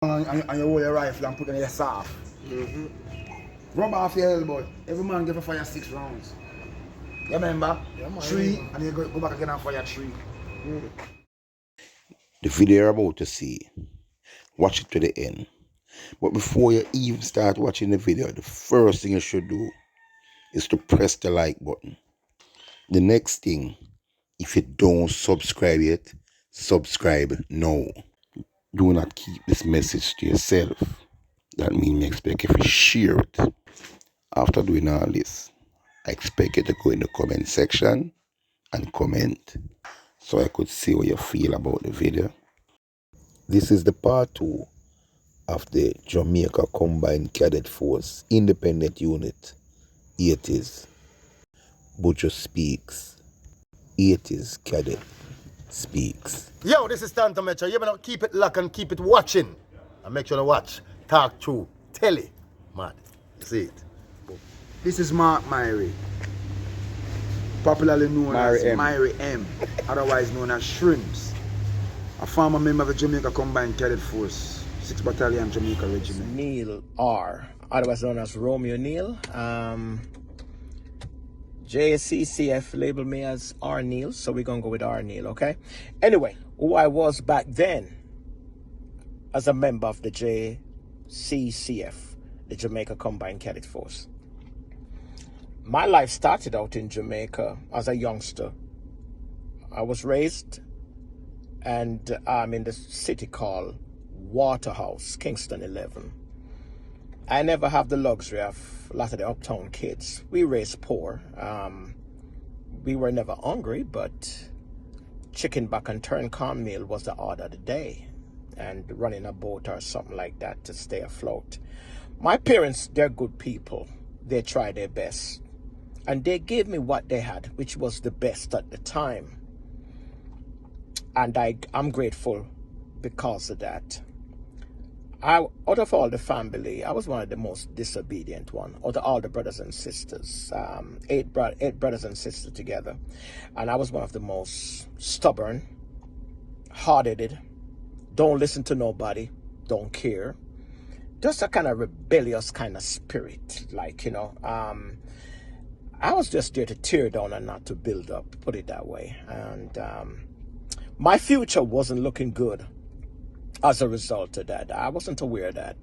And you hold your rifle and put it in your soft. Rub off your elbow. Every man give a fire 6 rounds. You remember? Yeah, man. 3, and you go back again and fire 3. The video you're about to see, watch it to the end. But before you even start watching the video, the first thing you should do is to press the like button. The next thing, if you don't subscribe yet, subscribe now. Do not keep this message to yourself. That means me expect you to share it. After doing all this, I expect you to go in the comment section and comment so I could see what you feel about the video. This is the part 2 of the Jamaica Combine Cadet Force Independent Unit 80s. Buju speaks. 80s Cadet speaks. Yo, this is Tanto Metro. You better keep it locked and keep it watching. And make sure to watch. Talk through. Telly. Man. You see it. This is Myrie, popularly known as Myrie M, otherwise known as Shrimps, a former member of the Jamaica Combine Cadet Force, 6th Battalion Jamaica Regiment. Neil R, otherwise known as Romeo Neil. JCCF labeled me as R Neil, so we're gonna go with R Neil, okay? Anyway, who I was back then as a member of the JCCF, the Jamaica Combine Cadet Force. My life started out in Jamaica as a youngster. I was raised and in the city called Waterhouse, Kingston 11. I never have the luxury of a lot of the uptown kids. We raised poor. We were never hungry, but chicken back and turn cornmeal was the order of the day, and running a boat or something like that to stay afloat. My parents, they're good people. They tried their best. And they gave me what they had, which was the best at the time. And I'm grateful because of that. Out of all the family, I was one of the most disobedient one. Out of all the brothers and sisters, eight brothers and sisters together. And I was one of the most stubborn, hard-headed, don't listen to nobody, don't care. Just a kind of rebellious kind of spirit, like, you know. I was just there to tear down and not to build up, put it that way. And my future wasn't looking good as a result of that. I wasn't aware of that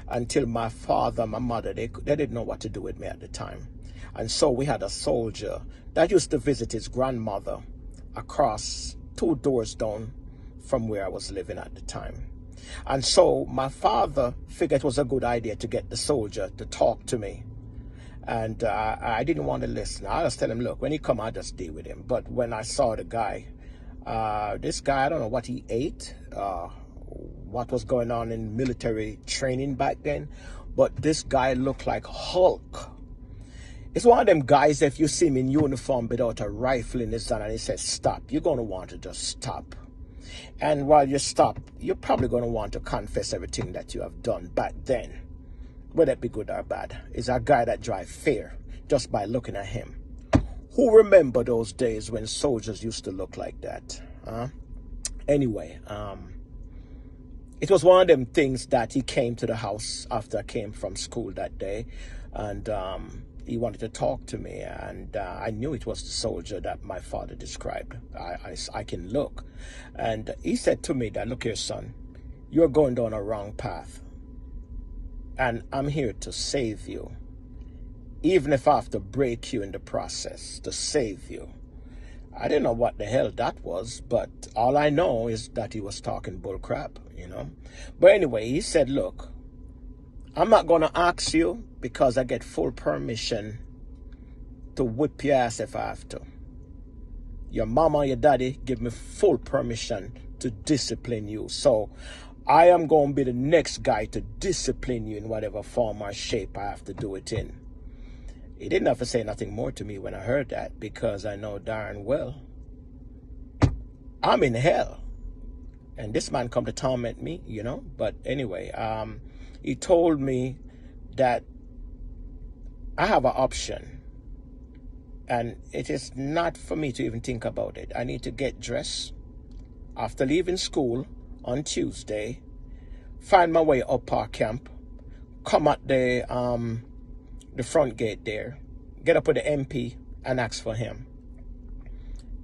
until my father, my mother, they didn't know what to do with me at the time. And so we had a soldier that used to visit his grandmother across 2 doors down from where I was living at the time. And so my father figured it was a good idea to get the soldier to talk to me. And I didn't want to listen. I just tell him, look, when he come, I just deal with him. But when I saw the guy, this guy, I don't know what he ate, what was going on in military training back then, but this guy looked like Hulk. It's one of them guys, if you see him in uniform without a rifle in his hand and he says, stop, you're going to want to just stop. And while you stop, you're probably going to want to confess everything that you have done back then. Whether it be good or bad, is a guy that drives fear just by looking at him. Who remember those days when soldiers used to look like that? Anyway, it was one of them things that he came to the house after I came from school that day, and he wanted to talk to me, and I knew it was the soldier that my father described. I can look. And he said to me that, look here, son, you're going down a wrong path. And I'm here to save you, even if I have to break you in the process to save you. I didn't know what the hell that was, but all I know is that he was talking bull crap, you know. But anyway, he said, look, I'm not going to ask you because I get full permission to whip your ass if I have to. Your mama, your daddy give me full permission to discipline you. So I am going to be the next guy to discipline you in whatever form or shape I have to do it in. He didn't have to say nothing more to me when I heard that, because I know darn well I'm in hell. And this man come to torment me, you know. But anyway, he told me that I have an option. And it is not for me to even think about it. I need to get dressed after leaving school on Tuesday, find my way up our camp, come at the front gate there, get up with the MP and ask for him.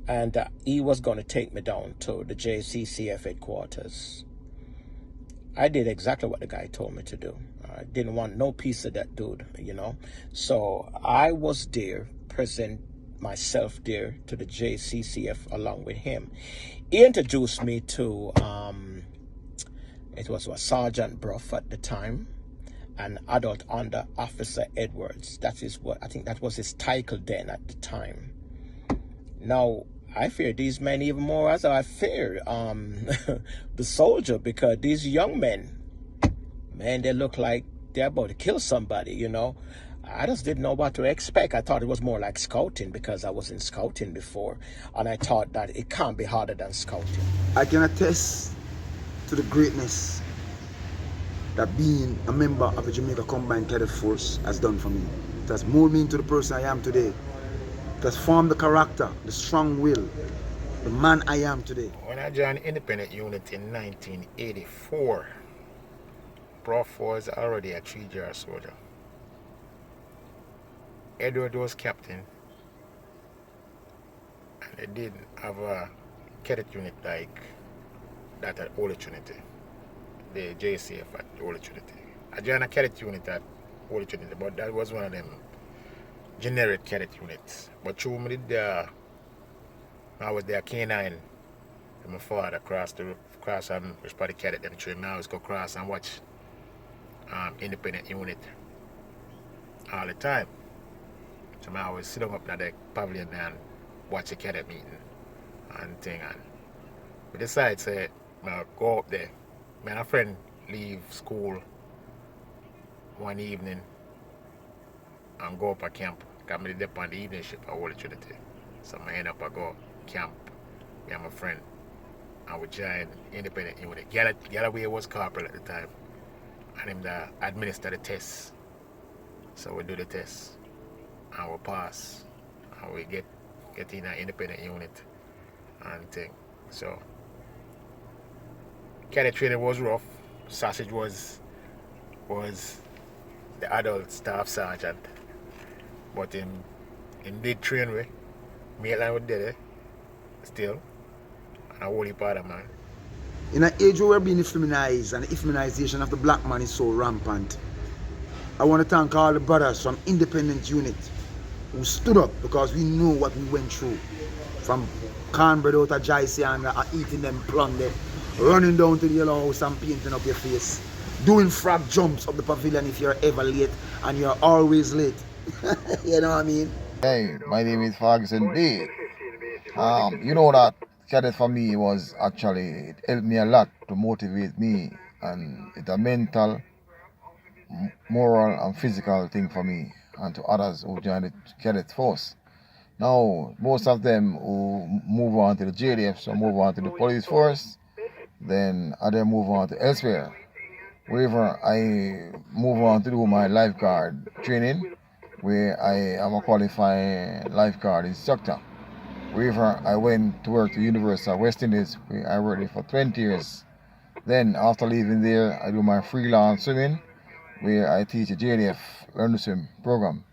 And he was going to take me down to the JCCF headquarters. I did exactly what the guy told me to do. I didn't want no piece of that dude, you know. So I was there, present myself there to the JCCF along with him. He introduced me to, it was a Sergeant Bruff at the time, and Adult Under Officer Edwards. That is what, I think that was his title then at the time. Now, I fear these men even more as I fear the soldier, because these young men, man, they look like they're about to kill somebody, you know. I just didn't know what to expect. I thought it was more like scouting because I was in scouting before, and I thought that it can't be harder than scouting. I can attest to the greatness that being a member of the Jamaica Combine Cadet Force has done for me. It has molded me into the person I am today. It has formed the character, the strong will, the man I am today. When I joined Independent Unit in 1984, Prof was already a 3-year soldier. Edward was captain, and they didn't have a cadet unit like that at Holy Trinity, the JCF at Holy Trinity. I joined a cadet unit at Holy Trinity, but that was one of them generic cadet units. But through me I was there K9, and my father cross which part of cadet them train. I always go cross and watch Independent Unit all the time. So I always sit up at the pavilion and watch a cadet meeting and thing. And we decided to go up there. Me and a friend leave school one evening and go up a camp. Got me up on the evening shift at Holy Trinity. So I end up I go camp. Me and my friend. And we joined Independent Unit. Galloway was corporal at the time. And him that administer the tests. So we do the tests. And we pass. And we get in an Independent Unit and thing. So cadet training was rough. Sausage was the adult staff sergeant. But him did train we. Mainline was there still. And a holy part of man. In an age where we're being feminized and the feminization of the black man is so rampant, I want to thank all the brothers from Independent Unit who stood up because we know what we went through. From cornbread out of Jaisi and eating them plum there, running down to the yellow house and painting up your face, doing frog jumps up the pavilion if you're ever late, and you're always late. You know what I mean? Hey, my name is Ferguson D. You know that cadet for me was actually, it helped me a lot to motivate me, and it's a mental, moral and physical thing for me and to others who joined the cadet force. Now, most of them who move on to the JDF, so move on to the police force, then others move on to elsewhere. Wherever I move on to do my lifeguard training, where I am a qualified lifeguard instructor. Wherever I went to work to University of West Indies, where I worked there for 20 years. Then after leaving there, I do my freelance swimming, where I teach a JDF Learn to Swim program.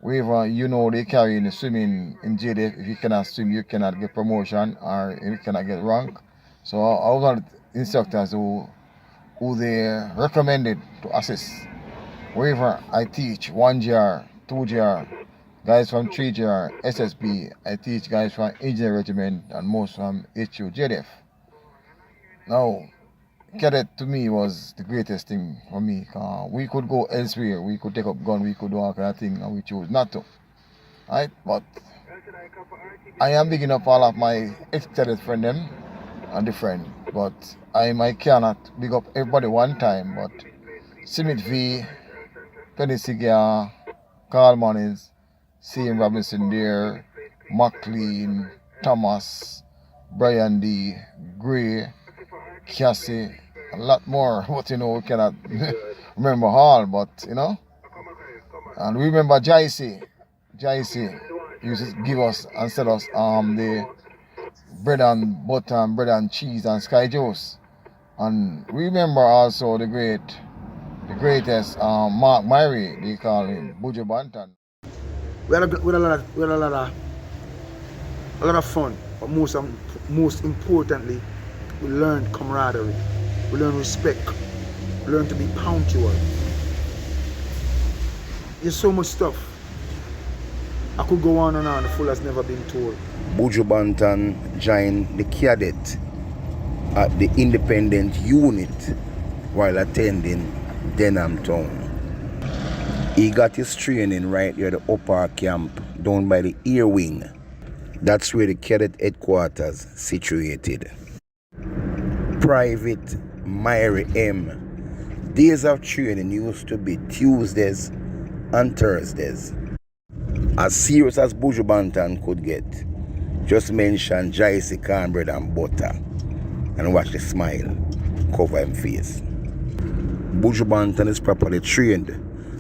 Wherever you know they carry in the swimming in JDF, if you cannot swim, you cannot get promotion or you cannot get rank. So I was one of the instructors who they recommended to assist. Wherever I teach 1GR, 2GR, guys from 3GR, SSB, I teach guys from Engineer Regiment and most from HU JDF. Now, cadet to me was the greatest thing for me. We could go elsewhere, we could take up gun, we could do all kind of thing, and we chose not to. Right? But I am bigging up all of my ex-cadet friend them and the friend, but I cannot big up everybody one time. But Simit V, Penny Sigia, Carl Moniz, C.M. Robinson there, McLean, Thomas, Brian D, Gray, Cassie, a lot more, but you know, we cannot remember all, but you know. And we remember Jaisi used to give us and sell us the bread and butter and bread and cheese and Sky Juice. And remember also the greatest Myrie, they call him Buju Banton. We had a lot of fun, but most importantly, we learned camaraderie, we learned respect, we learned to be punctual. There's so much stuff. I could go on and on, the full has never been told. Buju Banton joined the cadet at the independent unit while attending Denham Town. He got his training right near the upper camp down by the Ear Wing. That's where the cadet headquarters situated. Private Myrie M. Days of training used to be Tuesdays and Thursdays. As serious as Buju Banton could get. Just mention Jaisi cornbread and butter and watch the smile cover him face. Buju Banton is properly trained,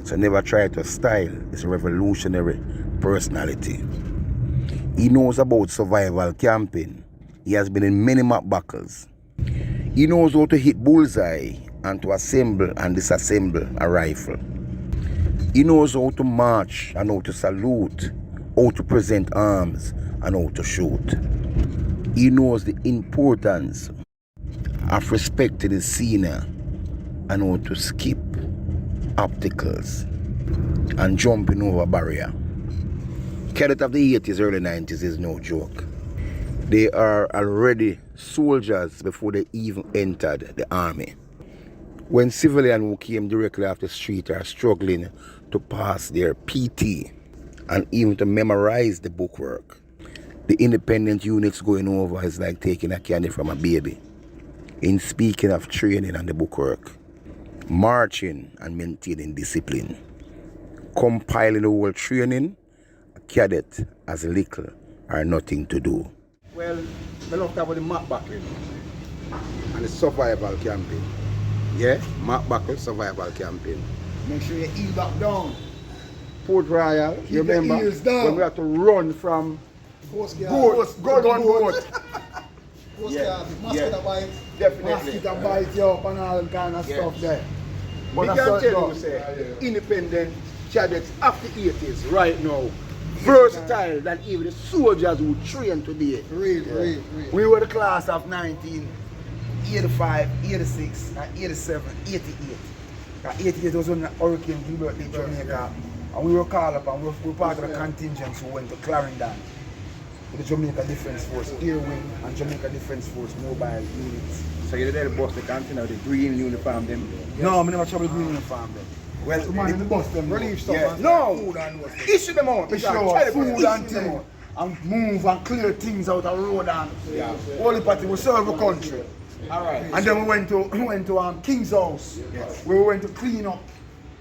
so never try to style his revolutionary personality. He knows about survival camping. He has been in many map battles. He knows how to hit bullseye and to assemble and disassemble a rifle. He knows how to march and how to salute, how to present arms and how to shoot. He knows the importance of respecting his senior and how to skip obstacles and jumping over barrier. Cadet of the 80s, early 90s is no joke. They are already soldiers before they even entered the army. When civilians who came directly off the street are struggling to pass their PT and even to memorize the bookwork, the independent units going over is like taking a candy from a baby. In speaking of training and the bookwork, marching and maintaining discipline, compiling the whole training, a cadet has little or nothing to do. Well, I love to talk about the map battle and the survival campaign. Yeah, map battle, survival campaign. Make sure you heel back down. Port Royal, you remember when we had to run from gunboat. Definitely. Mosquito bite you up and all that kind of stuff there. But we can tell you, say, independent cadets of the 80s right now, versatile than even the soldiers who train today. Really. We were the class of 1985, 86, 87, 88. 88 was when the Hurricane Gilbert hit Jamaica, and we were called up and we were part of the contingents who went to Clarendon with the Jamaica Defence Force, Ear Wing and Jamaica Defence Force mobile units. So you did the bus the canteen or the green uniform them? No, I never trouble green uniform then. Well, the man in the bus them relief stuff. Yeah. And No, food and what. issue them out. Issue Try to food and issue them thing. out. And move and clear things out of road and all the party we serve the country. Alright. And then we went to King's House. Yes. We went to clean up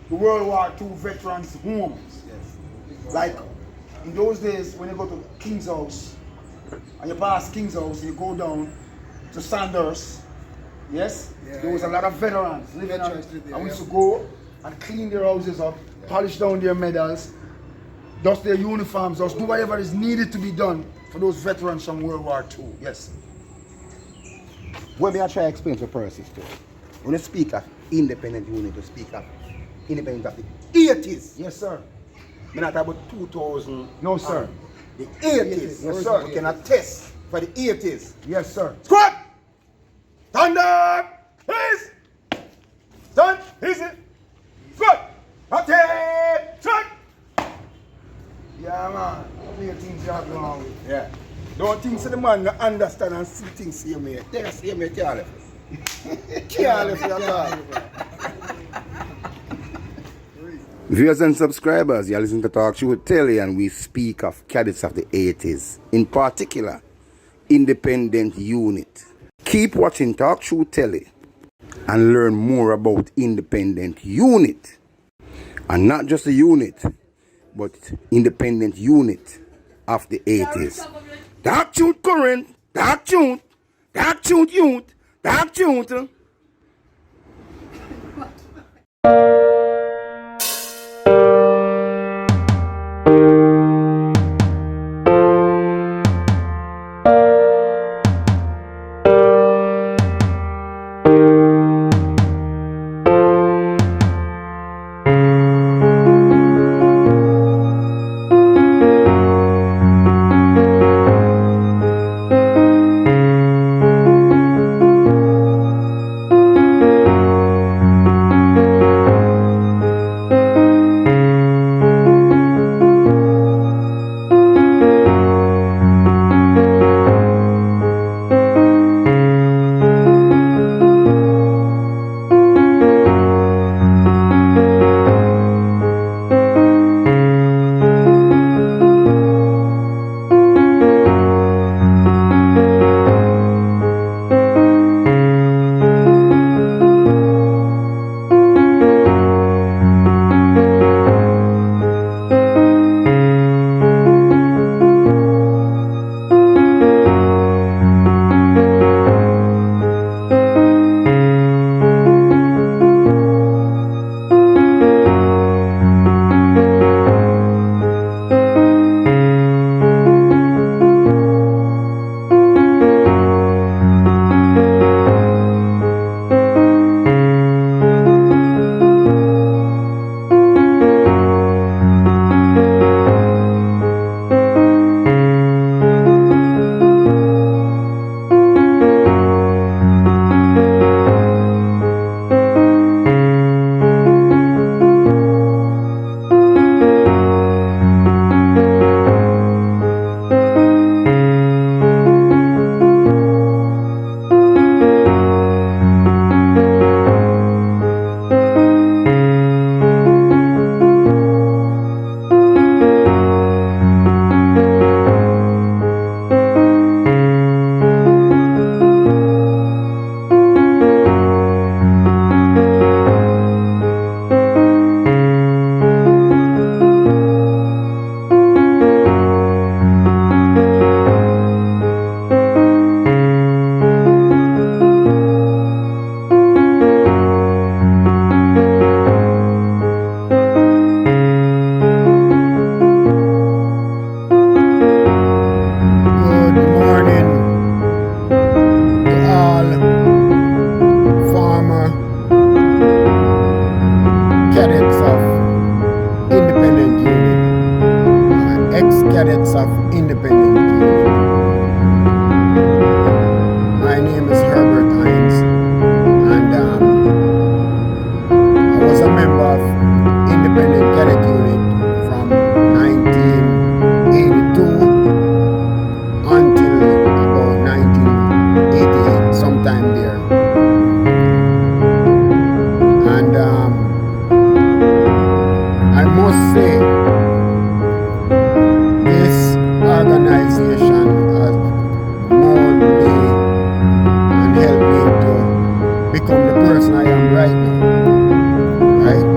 the World War II veterans' homes. Yes. Like in those days when you go to King's House and you pass King's House and you go down to Sandhurst, yes? There was a lot of veterans living on it. And we used to go and clean their houses up, polish down their medals, dust their uniforms, just do whatever is needed to be done for those veterans from World War II. Yes. What may I try to explain to persons too? When you speak of independent unit, you speak of independent of the 80s. Yes, sir. Me not talk about 2000. No, sir. The 80s. Yes, sir. We can attest for the 80s. Yes, sir. Squad! Thunder! Please! Stand! Easy! Squad! Attack! Check! Yeah, man. Clear things you have going with. Yeah. Don't think so the man don't understand and see things same way. They same way can't left. Can't left at all. Viewers and subscribers, you are listening to Talk Show with Telly, and we speak of cadets of the 80s, in particular, independent unit. Keep watching Talk Show Telly and learn more about independent unit. And not just the unit, but independent unit of the 80s. Dark Tune current, Dark Tune youth, Dark Tune. cadets of independent unit, ex-cadets of independent unit. My name is Herbert Hines, and I was a member of independent cadet unit from 1982 until about 1988, sometime there. And I must say, this organization has molded me and helped me to become the person I am right now. Right?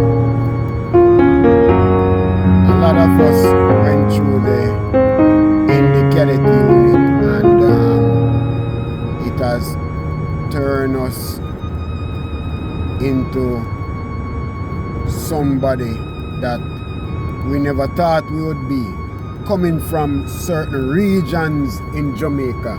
A lot of us went through in the cadet unit, and it has turned us into somebody that we never thought we would be, coming from certain regions in Jamaica.